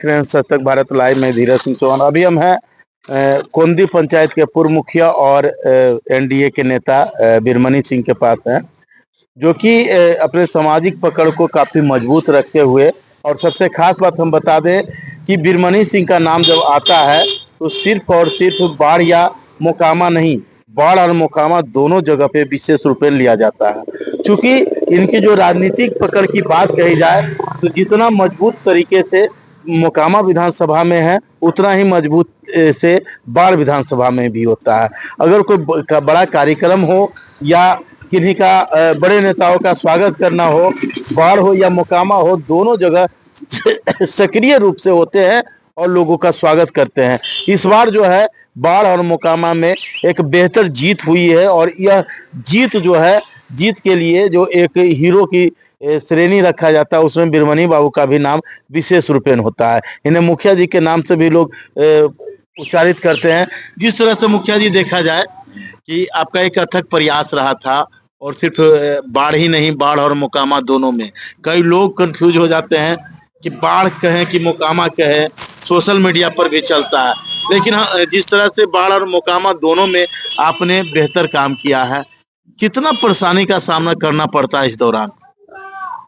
सच तक भारत लाइव में धीरज सिंह चौहान। अभी हम हैं कोंदी पंचायत के पूर्व मुखिया और एनडीए के नेता बिरमनी सिंह के पास हैं, जो कि अपने सामाजिक पकड़ को काफी मजबूत रखते हुए, और सबसे खास बात हम बता दें कि बिरमनी सिंह का नाम जब आता है तो सिर्फ और सिर्फ बाढ़ या मोकामा नहीं, बाढ़ और मोकामा दोनों जगह पे विशेष रूप में लिया जाता है। क्योंकि इनकी जो राजनीतिक पकड़ की बात कही जाए तो जितना मजबूत तरीके से मोकामा विधानसभा में है, उतना ही मजबूत से बाढ़ विधानसभा में भी होता है। अगर कोई बड़ा कार्यक्रम हो या किन्हीं का बड़े नेताओं का स्वागत करना हो, बाढ़ हो या मोकामा हो, दोनों जगह सक्रिय रूप से होते हैं और लोगों का स्वागत करते हैं। इस बार जो है बाढ़ और मोकामा में एक बेहतर जीत हुई है, और यह जीत जो है, जीत के लिए जो एक हीरो की श्रेणी रखा जाता है, उसमें बिरमनी बाबू का भी नाम विशेष रूपेण होता है। इन्हें मुखिया जी के नाम से भी लोग उच्चारित करते हैं। जिस तरह से मुखिया जी देखा जाए कि आपका एक अथक प्रयास रहा था, और सिर्फ बाढ़ ही नहीं, बाढ़ और मोकामा दोनों में कई लोग कंफ्यूज हो जाते हैं कि बाढ़ कहें कि मोकामा कहें, सोशल मीडिया पर भी चलता है। लेकिन जिस तरह से बाढ़ और मोकामा दोनों में आपने बेहतर काम किया है, कितना परेशानी का सामना करना पड़ता है इस दौरान?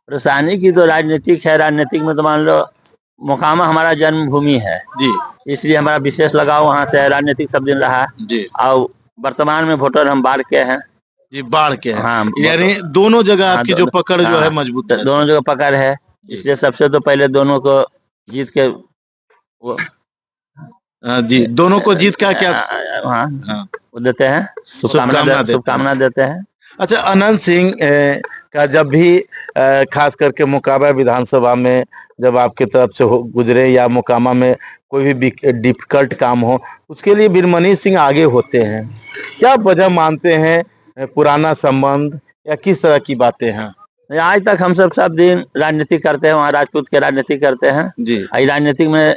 परेशानी की तो राजनीतिक है। राजनीतिक में तो मान लो मोकामा हमारा जन्मभूमि है जी, इसलिए हमारा विशेष लगाव वहाँ से राजनीतिक सब दिन रहा जी। और वर्तमान में वोटर हम बाढ़ के हैं जी, बाढ़ के हैं। हाँ, यानी दोनों जगह आपकी जो पकड़ जो है मजबूत है। दोनों जगह पकड़ है, इसलिए सबसे तो पहले दोनों को जीत के जी, दोनों को जीत का क्या हाँ वो देते हैं, शुभकामना देते हैं। अच्छा, अनंत सिंह का जब भी खास करके मोकामा विधानसभा में जब आपकी तरफ से गुजरे या मोकामा में कोई भी डिफिकल्ट काम हो, उसके लिए बिरमनी सिंह आगे होते हैं। क्या वजह मानते हैं? पुराना संबंध या किस तरह की बातें हैं? आज तक हम सब दिन राजनीति करते हैं, वहाँ राजपूत के राजनीति करते हैं जी। राजनीतिक में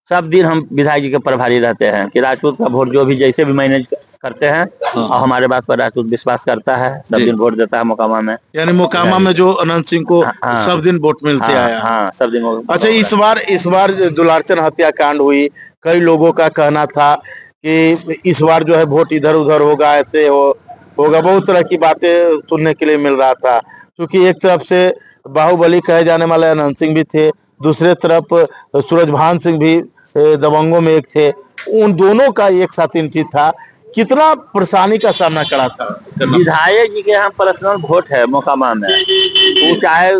सब दिन हम विधायक जी के प्रभारी रहते हैं कि राजपूत का वोट जो भी जैसे भी मैनेज करते हैं। हाँ। और हमारे बात पर राजपूत विश्वास करता है, सब दिन वोट देता है मोकामा में। यानी मोकामा में जो अनंत सिंह को सब दिन वोट मिलते आया। हाँ, सब दिन। अच्छा, इस बार दुलारचंद हत्याकांड हुई, कई लोगों का कहना था कि इस बार जो है वोट इधर उधर होगा, ऐसे होगा, बहुत तरह की बातें सुनने के लिए मिल रहा था। क्योंकि एक तरफ से बाहुबली कहे जाने वाले अनंत सिंह भी थे, दूसरे तरफ सूरजभान सिंह भी दबंगों में एक थे, उन दोनों का एक साथ एंट्री था। कितना परेशानी का सामना करा था? विधायक जी के यहाँ पर्सनल वोट है मोकामा में, वो चाहे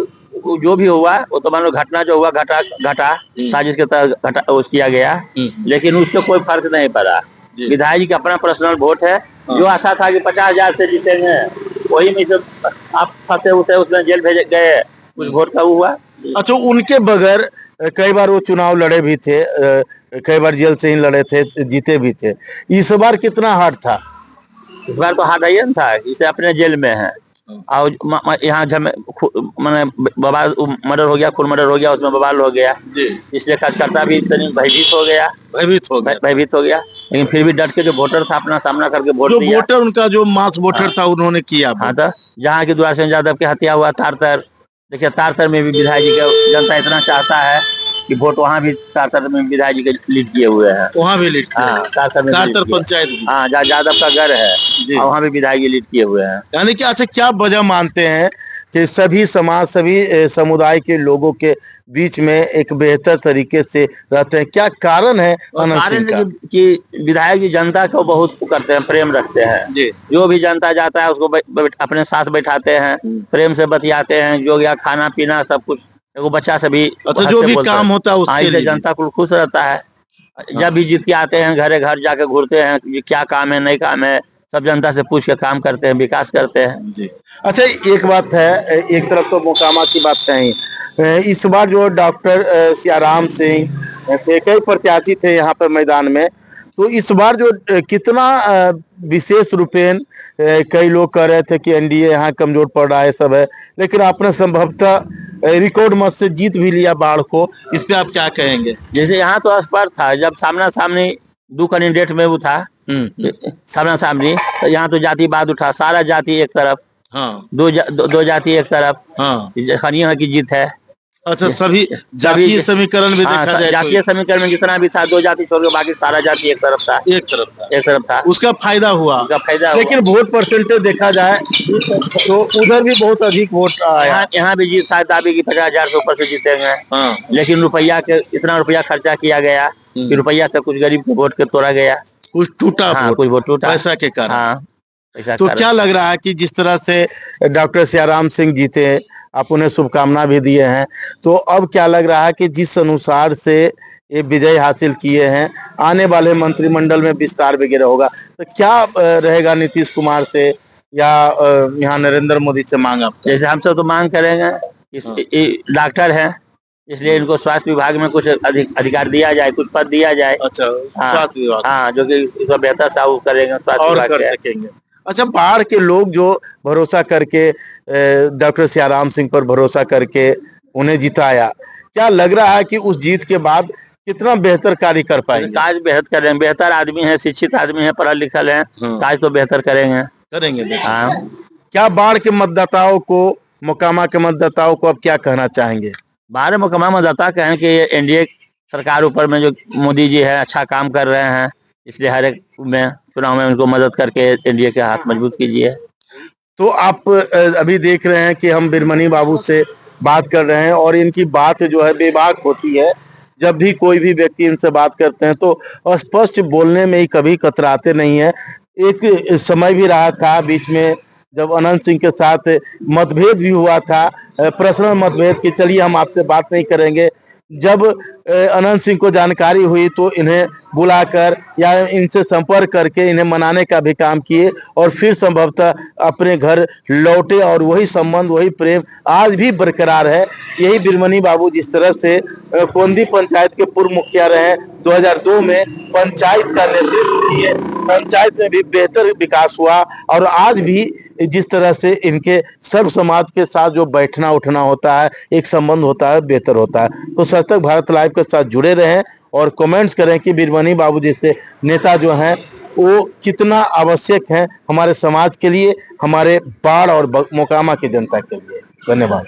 जो भी हुआ, वो तो मान लो घटना जो हुआ घटा साजिश के तहत किया गया, लेकिन उससे कोई फर्क नहीं पड़ा। विधायक जी का अपना पर्सनल वोट है। जो आशा था कि 50,000 से जीतेंगे, वही में से आप फंसे उठे, उसमें जेल भेजे गए, कुछ वोट का हुआ। अच्छा, उनके बगैर कई बार वो चुनाव लड़े भी थे, कई बार जेल से ही लड़े थे, जीते भी थे। इस बार कितना हार्ड था? इस बार तो हार्ड ही था, इसे अपने जेल में है। और यहाँ मैंने बवाल मर्डर हो गया, खून मर्डर हो गया, उसमें बवाल हो गया, इसलिए कार्यकर्ता भी भयभीत हो गया। लेकिन फिर भी डट के जो वोटर था अपना सामना करके वोट दिया। वोटर उनका जो मास वोटर था उन्होंने किया। हाँ, तो जहाँ की दुलारचंद यादव की हत्या हुआ तारतर, देखिए तारतर में भी विधायक जी का जनता इतना चाहता है कि वोट वहाँ भी तारतर में विधायक जी के लीड किए हुए हैं। वहाँ भी लीड, तारतर पंचायत, हाँ, जहाँ यादव का घर है, और वहाँ भी विधायक जी लीड किए हुए हैं। यानी कि अच्छा, क्या वजह मानते हैं कि सभी समाज, सभी समुदाय के लोगों के बीच में एक बेहतर तरीके से रहते हैं? क्या कारण है? कारण कि विधायक जी जनता को बहुत करते हैं, प्रेम रखते हैं। जो भी जनता जाता है उसको अपने साथ बैठाते हैं, प्रेम से बतियाते हैं, जो या खाना पीना सब कुछ, वो बच्चा से भी अच्छा, जो भी काम होता है उसके लिए जनता को खुश रहता है। जब भी जीत के आते हैं, घरे घर जाके घूरते हैं, क्या काम है नहीं काम है, सब जनता से पूछ के काम करते हैं, विकास करते हैं। जी। अच्छा, एक बात है, एक तरफ तो मोकामा की बात कहीं, इस बार जो डॉक्टर सियाराम सिंह थे, कई प्रत्याशी थे यहाँ पर मैदान में, तो इस बार जो कितना विशेष रूपेण कई लोग कह रहे थे कि एनडीए यहाँ कमजोर पड़ रहा है, सब है, लेकिन आपने संभवतः रिकॉर्ड मत से जीत भी लिया बाढ़ को, इस पे आप क्या कहेंगे? जैसे यहाँ तो स्पर्धा था, जब सामना सामनी दो कैंडिडेट में वो था सामना सामनी, तो यहाँ तो जातिवाद उठा, सारा जाति एक तरफ, दो जाति एक तरफ, खनिया की जीत है। अच्छा, सभी जातीय समीकरण भी हाँ, देखा जाए जातीय समीकरण में जितना भी था, 2 जाति छोड़ के बाकी सारा जाति एक तरफ था, तो एक तरफ था, एक तरफ था। उसका फायदा हुआ। उसका फायदा लेकिन हुआ। वोट परसेंटेज देखा जाए तो उधर भी बहुत अधिक वोट आया। यहाँ भी जीत था, दाबी की 50,000 से ऊपर से जीतेंगे। हाँ। लेकिन इतना रुपया खर्चा किया गया कि रुपया से कुछ गरीब के वोट के तोड़ा गया, कुछ टूटा हाँ, वोट, कुछ वोट टूटा पैसा के कारण। हाँ, ऐसा तो क्या लग रहा है कि जिस तरह से डॉक्टर सियाराम सिंह जीते, आप उन्हें शुभकामना भी दिए हैं, तो अब क्या लग रहा है कि जिस अनुसार से ये विजय हासिल किए हैं, आने वाले मंत्रिमंडल में विस्तार वगैरह होगा, तो क्या रहेगा नीतीश कुमार से या यहाँ नरेंद्र मोदी से मांग आप? जैसे हम सब तो मांग करेंगे, डॉक्टर हैं, इसलिए इनको स्वास्थ्य विभाग में कुछ अधिकार दिया जाए, कुछ पद दिया जाए। अच्छा, हाँ, स्वास्थ्य विभाग, हाँ, जो कि इसको बेहतर साहू करेंगे, स्वास्थ्य और विभाग कर से। सकेंगे। अच्छा, बाढ़ के लोग जो भरोसा करके डॉक्टर सियाराम सिंह पर भरोसा करके उन्हें जिताया, क्या लग रहा है कि उस जीत के बाद कितना बेहतर कार्य कर पाएंगे? काज बेहतर करेंगे, बेहतर आदमी है, शिक्षित आदमी है, पढ़ा लिखल है, काज तो बेहतर करेंगे। हाँ। क्या बाढ़ के मतदाताओं को, मोकामा के मतदाताओं को अब क्या कहना चाहेंगे? बाहर मोकामा मतदाता कहें कि एनडीए सरकार ऊपर में जो मोदी जी है अच्छा काम कर रहे हैं, इसलिए हर एक में चुनाव में उनको मदद करके एनडीए के हाथ मजबूत कीजिए। तो आप अभी देख रहे हैं कि हम बिरमनी बाबू से बात कर रहे हैं और इनकी बात जो है बेबाक होती है। जब भी कोई भी व्यक्ति इनसे बात करते हैं तो स्पष्ट बोलने में ही कभी कतराते नहीं है। एक समय भी रहा था बीच में जब अनंत सिंह के साथ मतभेद भी हुआ था, पर्सनल मतभेद कि चलिए हम आपसे बात नहीं करेंगे। जब अनंत सिंह को जानकारी हुई तो इन्हें बुलाकर या इनसे संपर्क करके इन्हें मनाने का भी काम किए और फिर संभवतः अपने घर लौटे और वही संबंध, वही प्रेम आज भी बरकरार है। यही बिरमनी बाबू जिस तरह से कोंदी पंचायत के पूर्व मुखिया रहे, 2002 में पंचायत का नेतृत्व किए, पंचायत में भी बेहतर विकास हुआ और आज भी जिस तरह से इनके सर्व समाज के साथ जो बैठना उठना होता है, एक संबंध होता है, बेहतर होता है। तो सच तक भारत लाइव के साथ जुड़े रहें और कमेंट्स करें कि बिरमनी बाबू जैसे नेता जो हैं वो कितना आवश्यक हैं हमारे समाज के लिए, हमारे बाढ़ और मोकामा की जनता के लिए। धन्यवाद।